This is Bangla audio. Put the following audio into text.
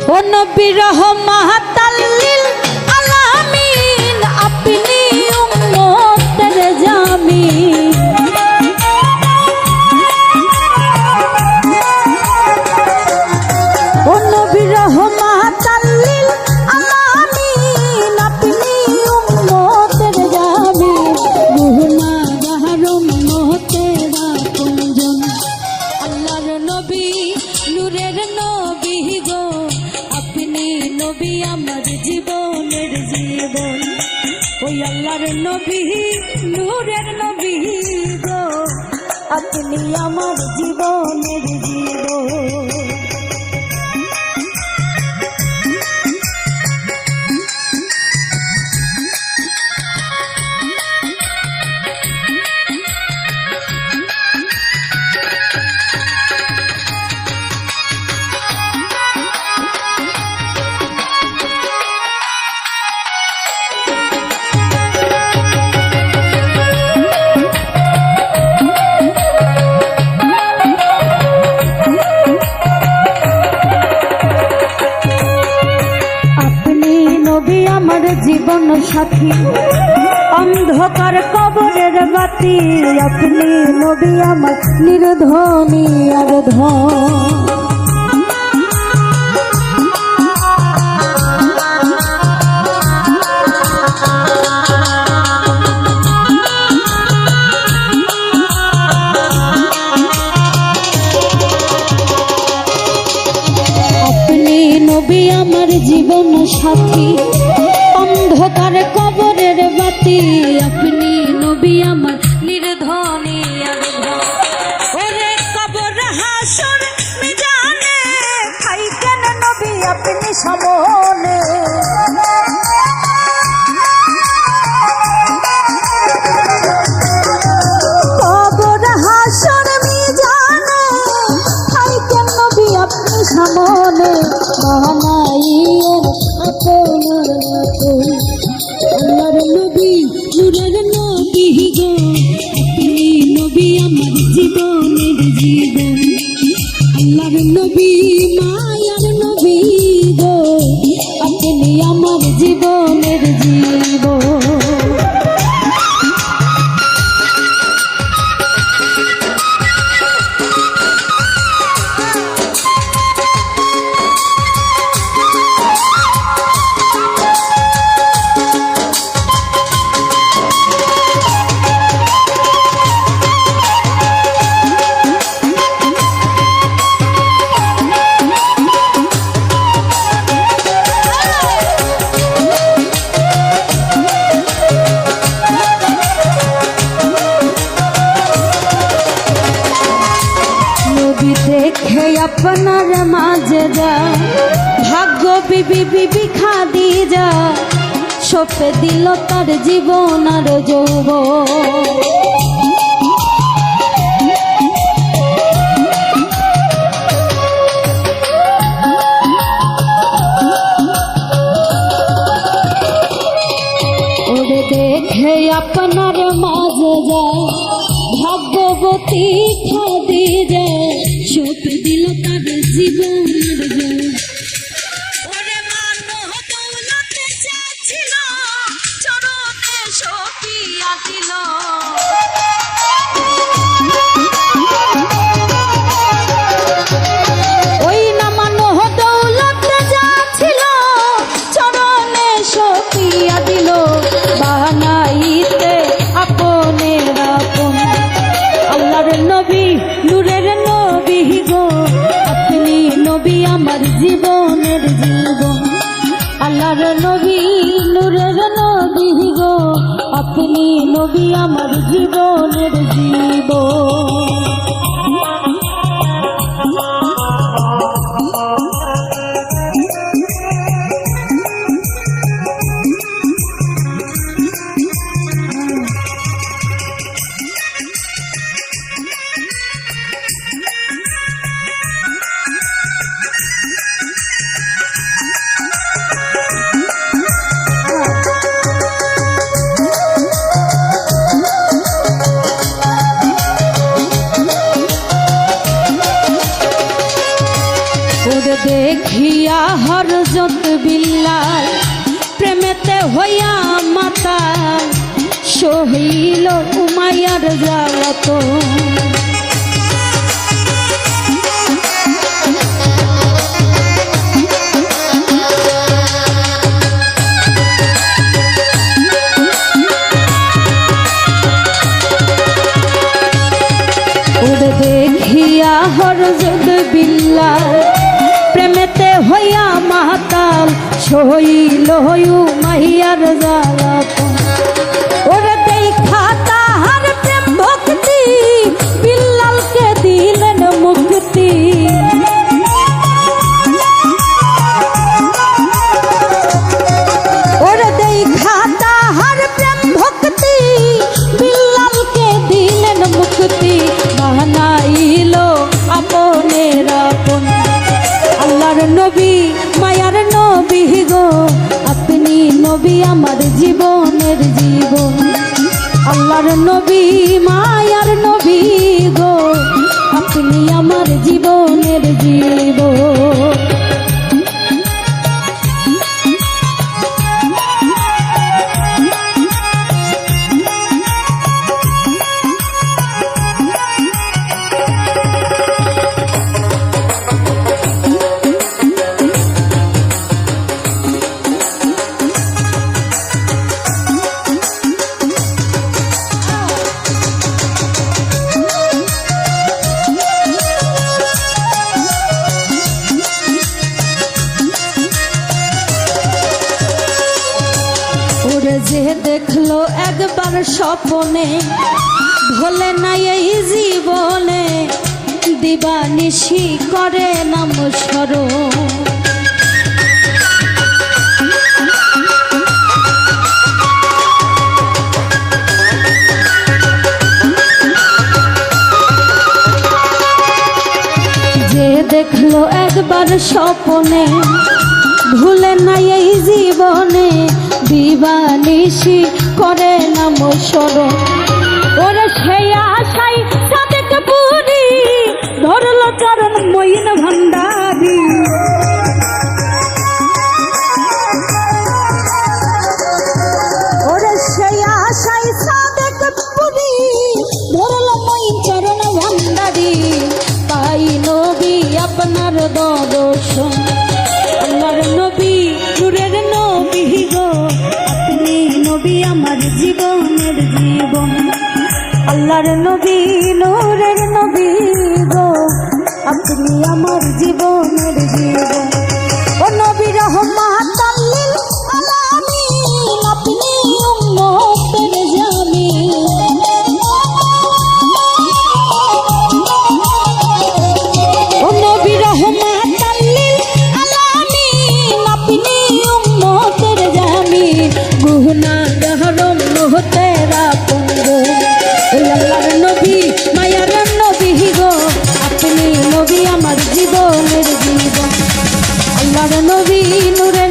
ও নবী রহমাতাল লিল আলামিন আপনি উম্মতের জামিন ও নবী রহমাতাল লিল আলামিন আপনি উম্মতের জামিন গুনাহগার উম্মতের আপনজন আল্লাহর নবী নূরের নবী গো আপনি নবী আমার জীবনের জীবন ওই আল্লাহর নবী নূরের নবী গো আপনি আমার জীবনের জীবন আমার জীবন সাথী অন্ধকার কবরের বাতি আপনি নবী আমার নির্ধনী আর ধন আপনি নবী আমার জীবন সাথী অন্ধকার কবরের বাতি আপনি নবী আমার নির্ধনী আর ধন ওরে কবর হাসর মিজানে খাইতেন নবী আপনি সামনে কবর হাসর মিজানে খাইতেন নবী আপনি সামনে মহানাইয়ের আপনার আল্লাহর নবী নূরের নবী গো আপনি নবী আমার জীবনের জীবন আল্লাহর নবী মায়ার নবী গো আপনি আমার জীবনের জীবন দেখে আপনার মাঝে যা ভাগ্য বিবি বিবি খাদিজা সপে দিল তার জীবন আর যৌবন ওরে দেখে আপনার মাঝে যা ভাগ্যবতী খাদিজা সপে দিল তার জীবনের ওরে মানহ দৌলতে চাচ্ছিল চরণে সপিয়া দিল ওই না মানহ দৌলতে যাচ্ছিল চরণে সপিয়া দিল বানাইতে আপনের আপন আল্লাহর নবী নূরের নবী গো আপনি নবী আমার জীবনের জীবন আল্লাহর নবী নূরের নবী গো আপনি নবী আমার জীবনের জীবন দেখিয়া হরজত বিল্লাল প্রেমেতে হইয়া মাতাল সহিল উমাইয়ার জ্বালাতন। দেখিয়া হরজত বিল্লাল প্রেমেতে হইয়া মাতাল সহিল উমাইয়ার জ্বালাতন। ওরে দেখা তাহার প্রেম ভক্তি বিল্লালকে দিলেন মুক্তি। ওরে দেখা তাহার প্রেম ভক্তি বিল্লালকে দিলেন মুক্তি। বানাইল আপনের আপন আল্লাহর নবী মায়ার নবী গো আপনি নবী আমার জীবনের জীবন। আল্লাহর নবী মায়ার নবী গো আপনি আমার জীবনের জীবন। যে দেখলো একবার স্বপ্নে ভোলে না এই জীবনে দিবানিশি করে নাম স্মরণ। যে দেখলো একবার স্বপ্নে ভুলে না এই জীবনে দিবানিশি করে নাম স্মরণ। ওরে সেই আশাই সাদেক পুরি ধরলো চরণ মইন ভান্ডারি। ওরে সেই আশাই সাদেক পুরি ধরলো মইন চরণ ভান্ডারি। তাই নবী আপনার দর্শন আল্লাহর নবী নূরের নবী গো আপনি নবী আমার জীবনের জীবন। আল্লাহর নবী নূরের নবী গো আপনি আমার জীবনের জীবন। ও নবী রহমাতাল লিল আলামিন আপনি উম্মতের জামিন। ও নবী রহমাতাল লিল আলামিন আপনি উম্মতের জামিন। গুনাহগার উম্মতের আপন গো আল্লাহর নবী মায়ার নবী গো আপনি নবী আমার জীবনের জীবন। আল্লাহর নবী নূরে